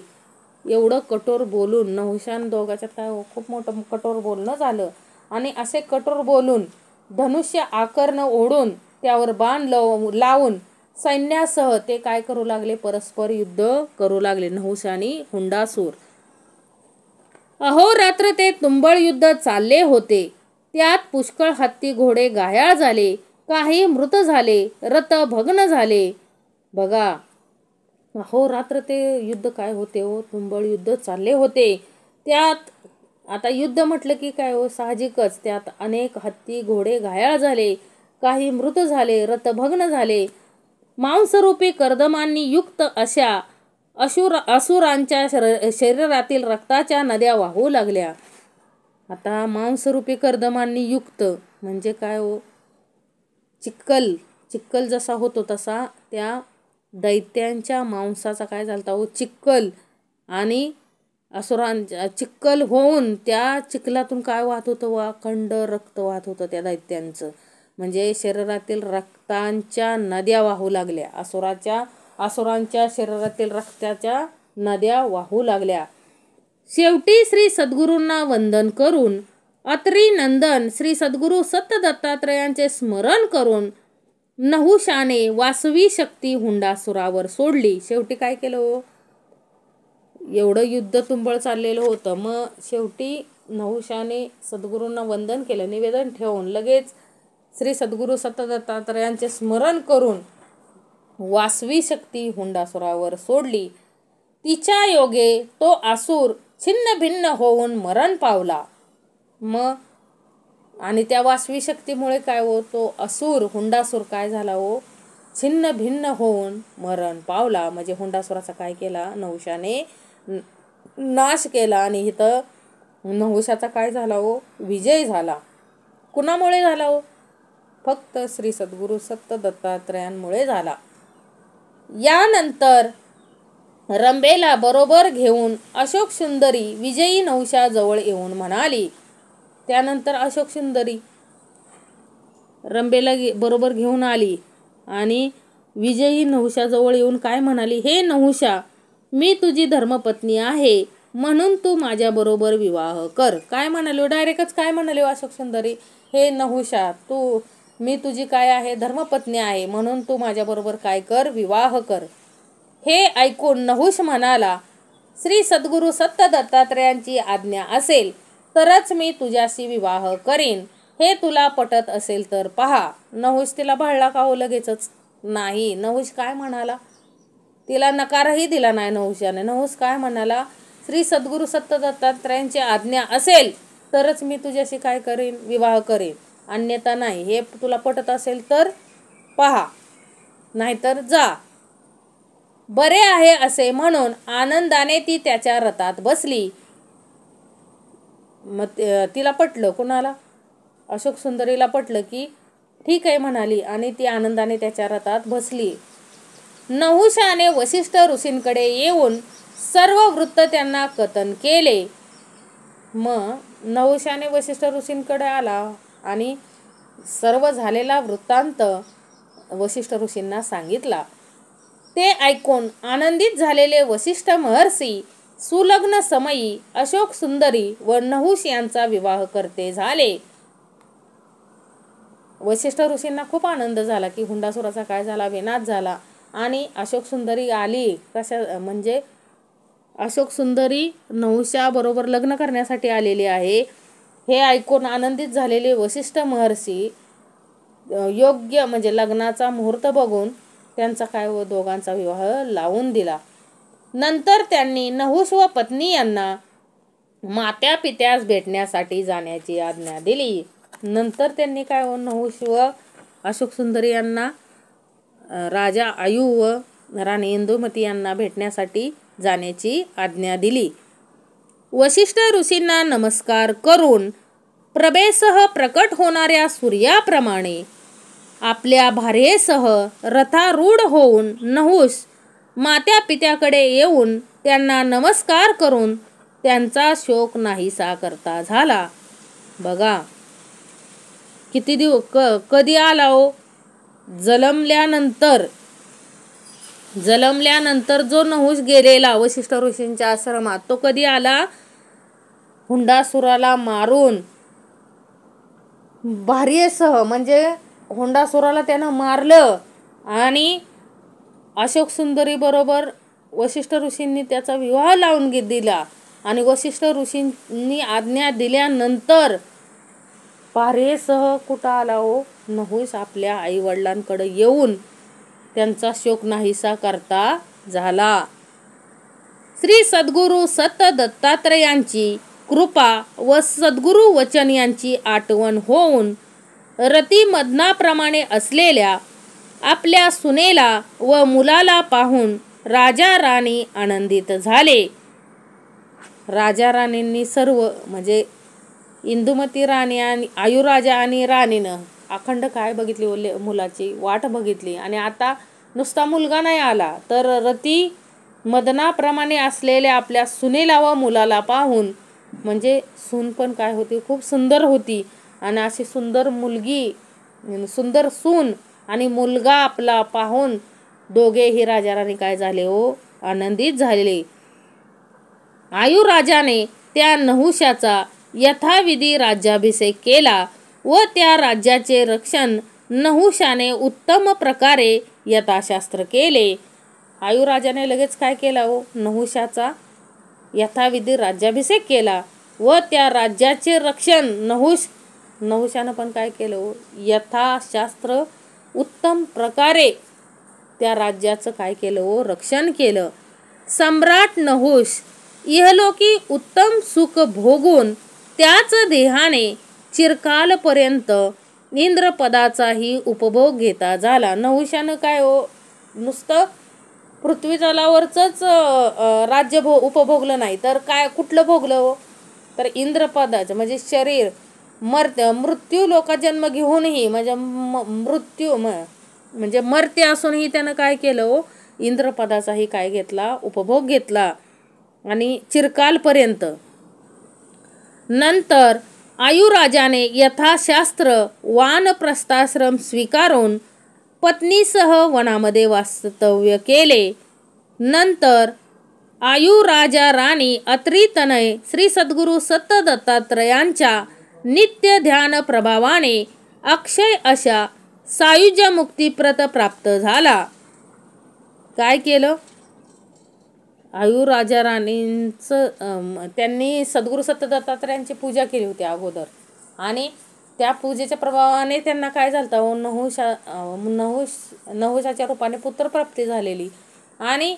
एवढं कठोर बोलून नहुषान दोघांच्यात काय खूप मोठं कठोर बोलणं झालं. आणि असे कठोर बोलून धनुष्य आकरण ओढून त्यावर बाण लावून सैन्यासह ते काय करू लागले, परस्पर युद्ध करू लागले, नहुष आणि हुंडासूर. अहोरात्र ते तुंबळ युद्ध चालले होते. त्यात पुष्कळ हत्ती घोडे घायाळ झाले, काही मृत झाले, रथ भग्न झाले. बघा अहोरात्र ते युद्ध काय होते हो, तुंबळ युद्ध चालले होते. त्यात आता युद्ध म्हटलं की काय हो, साहजिकच त्यात अनेक हत्ती घोडे घायाळ झाले, काही मृत झाले, रथ भग्न झाले. मांसरूपी कर्दमांनी युक्त अशा असुरांच्या शरीरातील रक्ताच्या नद्या वाहू लागल्या. आता मांसरूपी कर्दमांनी युक्त म्हणजे काय हो, चिक्कल जसा होतो तसा त्या दैत्यांच्या मांसाचा काय झालता हो, चिक्कल. आणि असुरांच्या चिक्कल होऊन त्या चिखलातून काय वाहत होतं, अखंड रक्त वाहत होतं त्या दैत्यांचं. म्हणजे शरीरातील रक्तांच्या नद्या वाहू लागल्या, असुरांच्या शरीरातील रक्ताच्या नद्या वाहू लागल्या. शेवटी श्री सद्गुरूंना वंदन करून अत्री नंदन श्री सद्गुरू सत्त दत्तात्रेयांचे स्मरण करून नहुषाने वासवी शक्ती हुंडासुरावर सोडली. शेवटी काय केलं हो, एवढं युद्ध तुंबळ चाललेलं होतं, मग शेवटी नहुषाने सद्गुरूंना वंदन केलं, निवेदन ठेवून लगेच श्री सद्गुरू सत्त दत्तात्रेयांचे स्मरण करून वासवी शक्ती हुंडासुरावर सोडली. तिच्या योगे तो असुर छिन्न भिन्न होऊन मरण पावला. मग आणि त्या वासवी शक्तीमुळे काय हो, तो हुंडासूर काय झाला हो, छिन्न भिन्न होऊन मरण पावला. म्हणजे हुंडासुराचा काय केला, नहुषाने नाश केला. आणि इथं नहुषाचा काय झाला हो, विजय झाला. कुणामुळे झाला हो, फक्त श्री सद्गुरू सत्त दत्तात्रेयांमुळे झाला. यानंतर रंभेला बरोबर घेऊन अशोक सुंदरी विजयी नहुषाजवळ येऊन म्हणाली. त्यानंतर अशोक सुंदरी रंभेला बरोबर घेऊन आली आणि विजयी नहुषाजवळ येऊन काय म्हणाली, हे नहुषा, मी तुझी धर्मपत्नी आहे, म्हणून तू माझ्या बरोबर विवाह कर. काय म्हणाले, डायरेक्टच काय म्हणाले अशोक सुंदरी, हे नहुषा, मी तुझी काय आहे, धर्मपत्नी आहे, म्हणून तू माझ्या बरोबर काय कर, विवाह कर. हे ऐकून नहुष म्हणाला, श्री सद्गुरू सत्त दत्तात्रेयांची आज्ञा असेल तरच मी तुझ्याशी विवाह करीन. हे तुला पटत असेल तर पहा. नहुष तिला भाळला का हो लगेचच? नाही. नहुष काय म्हणाला? तिला नकारही दिला नाही नहुषाने. नहुष काय म्हणाला? श्री सद्गुरू सत्त दत्तात्रयांची आज्ञा असेल तरच मी तुझ्याशी काय करेन? विवाह करेन, अन्यथा नाही. हे तुला पटत असेल तर पहा, नाहीतर जा. बरे आहे असे म्हणून आनंदाने ती त्याच्या रथात बसली. मग तिला पटलं. कोणाला? अशोक सुंदरीला पटलं की ठीक आहे म्हणाली आणि ती आनंदाने त्याच्या रथात बसली. नहुषाने वसिष्ठ ऋषींकडे येऊन सर्व वृत्त त्यांना कथन केले. मग नहुषाने वसिष्ठ ऋषींकडे आला आणि सर्व झालेला वृत्तांत वसिष्ठ ऋषींना सांगितला. ते ऐकून आनंदित झालेले वसिष्ठ महर्षी सुलग्न समयी अशोक सुंदरी व नहुष यांचा विवाह करते झाले. वसिष्ठ ऋषींना खूप आनंद झाला की हुंडासुराचा काय झाला? विनाश झाला. आणि अशोक सुंदरी आली. कशा म्हणजे अशोक सुंदरी नहुषाबरोबर लग्न करण्यासाठी आलेली आहे. हे ऐकून आनंदित झालेले वसिष्ठ महर्षी योग्य म्हणजे लग्नाचा मुहूर्त बघून त्यांचा काय व दोघांचा विवाह लावून दिला. नंतर त्यांनी नहुष व पत्नी यांना मात्या पित्यास भेटण्यासाठी जाण्याची आज्ञा दिली. नंतर त्यांनी काय व नहुष व अशोक सुंदरी यांना राजा आयु व राणी इंदुमती यांना भेटण्यासाठी जाण्याची आज्ञा दिली. वसिष्ठ ऋषींना नमस्कार करून प्रभेसह प्रकट होणाऱ्या सूर्याप्रमाणे आपल्या भार्येसह रथारूढ होऊन नहुष मात्या पित्याकडे येऊन त्यांना नमस्कार करून त्यांचा शोक नाहीसा करता झाला. बघा किती कधी आला हो? जन्मल्यानंतर जो नहुष गेलेला वसिष्ठ ऋषींच्या आश्रमात तो कधी आला? हुंडासुराला मारून भार्येसह म्हणजे हुंडासुराला त्यानं मारलं आणि अशोक सुंदरी बरोबर वसिष्ठ ऋषींनी त्याचा विवाह लावून दिला. आणि वसिष्ठ ऋषींनी आज्ञा दिल्यानंतर भार्येसह कुठं आला हो? नहुष आपल्या आई वडिलांकडे येऊन त्यांचा शोक नाहीसा करता झाला. श्री सद्गुरू सत्त दत्तात्रयांची कृपा व सद्गुरू वचन यांची आठवण होऊन रती मदनाप्रमाणे असलेल्या आपल्या सुनेला व मुलाला पाहून राजा राणी आनंदित झाले. राजा राणींनी सर्व म्हणजे इंदुमती राणी आणि आयुराजा आणि राणीनं अखंड काय बघितली? मुलाची वाट बघितली. आणि आता नुसता मुलगा नाही आला तर रती मदनाप्रमाणे असलेल्या आपल्या सुनेला व मुलाला पाहून म्हणजे सून पण काय होती? खूप सुंदर होती. आणि अशी सुंदर मुलगी, सुंदर सून आणि मुलगा आपला पाहून दोघेही राजा राणी काय झाले हो? आनंदित झालेले. आयुराजाने त्या नहुषाचा यथाविधी राज्याभिषेक केला व त्या राज्याचे रक्षण नहुषाने उत्तम प्रकारे यथाशास्त्र केले. आयुराजाने लगेच काय केला हो? नहुषाचा यथाविधी राज्याभिषेक केला व त्या राज्याचे रक्षण नहुषानं पण काय केलं हो? यथाशास्त्र उत्तम प्रकारे त्या राज्याचं काय केलं हो? रक्षण केलं. सम्राट नहुष इहलोकी उत्तम सुख भोगून त्याच देहाने चिरकालपर्यंत इंद्रपदाचाही उपभोग घेता झाला. नहुषानं काय हो? नुसतं पृथ्वीतलावरच राज्य उपभोगलं नाही तर काय कुठलं भोगलं हो? तर इंद्रपदाचं म्हणजे शरीर मृत्यू लोकात जन्म घेऊनही म्हणजे म्हणजे मर्त्य असूनही त्यानं काय केलं हो? इंद्रपदाचाही काय घेतला? उपभोग घेतला आणि चिरकालपर्यंत. नंतर आयुराजाने यथाशास्त्र वानप्रस्थाश्रम स्वीकारून पत्नीसह वनामध्ये वास्तव्य केले. नंतर आयुराजा राणी अत्रितनय श्री सद्गुरू सत्त दत्तात्रयांच्या नित्य ध्यान प्रभावाने अक्षय अशा सायुज्य मुक्तिप्रत प्राप्त झाला. काय केलं? आयुराजा राणींचं त्यांनी सद्गुरू सत्त दत्तात्रयांची पूजा केली होती अगोदर आणि त्या पूजेच्या प्रभावाने त्यांना काय झालं हो, नहुषाच्या रूपाने पुत्रप्राप्ती झालेली. आणि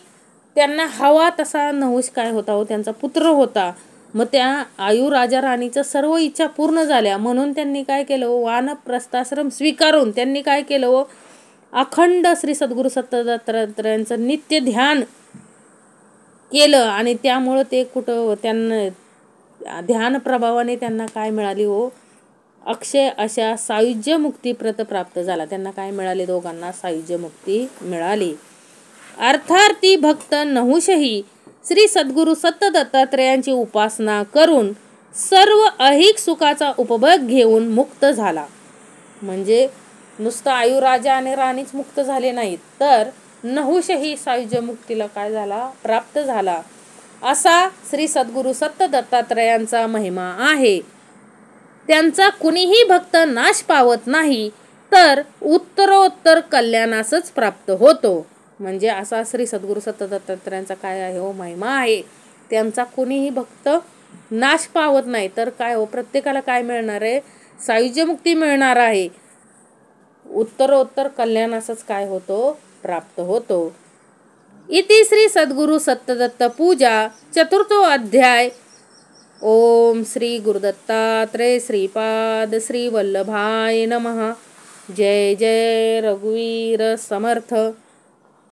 त्यांना हवा तसा नहुष काय होता हो, त्यांचा पुत्र होता. मग त्या आयु राजा राणीचं सर्व इच्छा पूर्ण झाल्या म्हणून त्यांनी काय केलं हो, वानप्रस्थाश्रम स्वीकारून त्यांनी काय केलं हो, अखंड श्री सद्गुरु दत्तात्रेयांचं नित्य ध्यान केलं. आणि त्यामुळं ते कुठं त्यांना ध्यान प्रभावाने त्यांना काय मिळाली हो, अक्षय अशा सायुज्य मुक्ती प्रत प्राप्त झाला. त्यांना काय मिळाले, दोघांना सायुज्य मुक्ती मिळाली. अर्थार्थी भक्त नहुषही श्री सद्गुरु सत्त दत्तात्रेयांची उपासना करून सर्व ऐहिक सुखाचा उपभोग घेऊन मुक्त झाला. म्हणजे नुसतं आयुराजा आणि राणीच मुक्त झाले नाहीत, तर नहुषही सायुज्य मुक्तीला काय झाला, प्राप्त झाला. असा श्री सद्गुरु सत्त दत्तात्रेयांचा महिमा आहे. त्यांचा कुणीही भक्त नाश पावत नाही, तर उत्तरोत्तर कल्याणासच प्राप्त होतो. म्हणजे असा श्री सद्गुरु सत्त दत्तात्रेयांचा काय आहे हो, महिमा आहे. त्यांचा कुणीही भक्त नाश पावत नाही, तर काय हो, प्रत्येकाला काय मिळणार आहे, सायुज्य मुक्ती मिळणार आहे. उत्तरोत्तर कल्याणासच काय होतो, प्राप्त होतो. इति श्री सद्गुरु सत्तदत्त पूजा चतुर्थो अध्याय. ओम श्री गुरुदत्तात्रेय श्रीपाद श्री वल्लभाय नमः. जय जय रघुवीर समर्थ.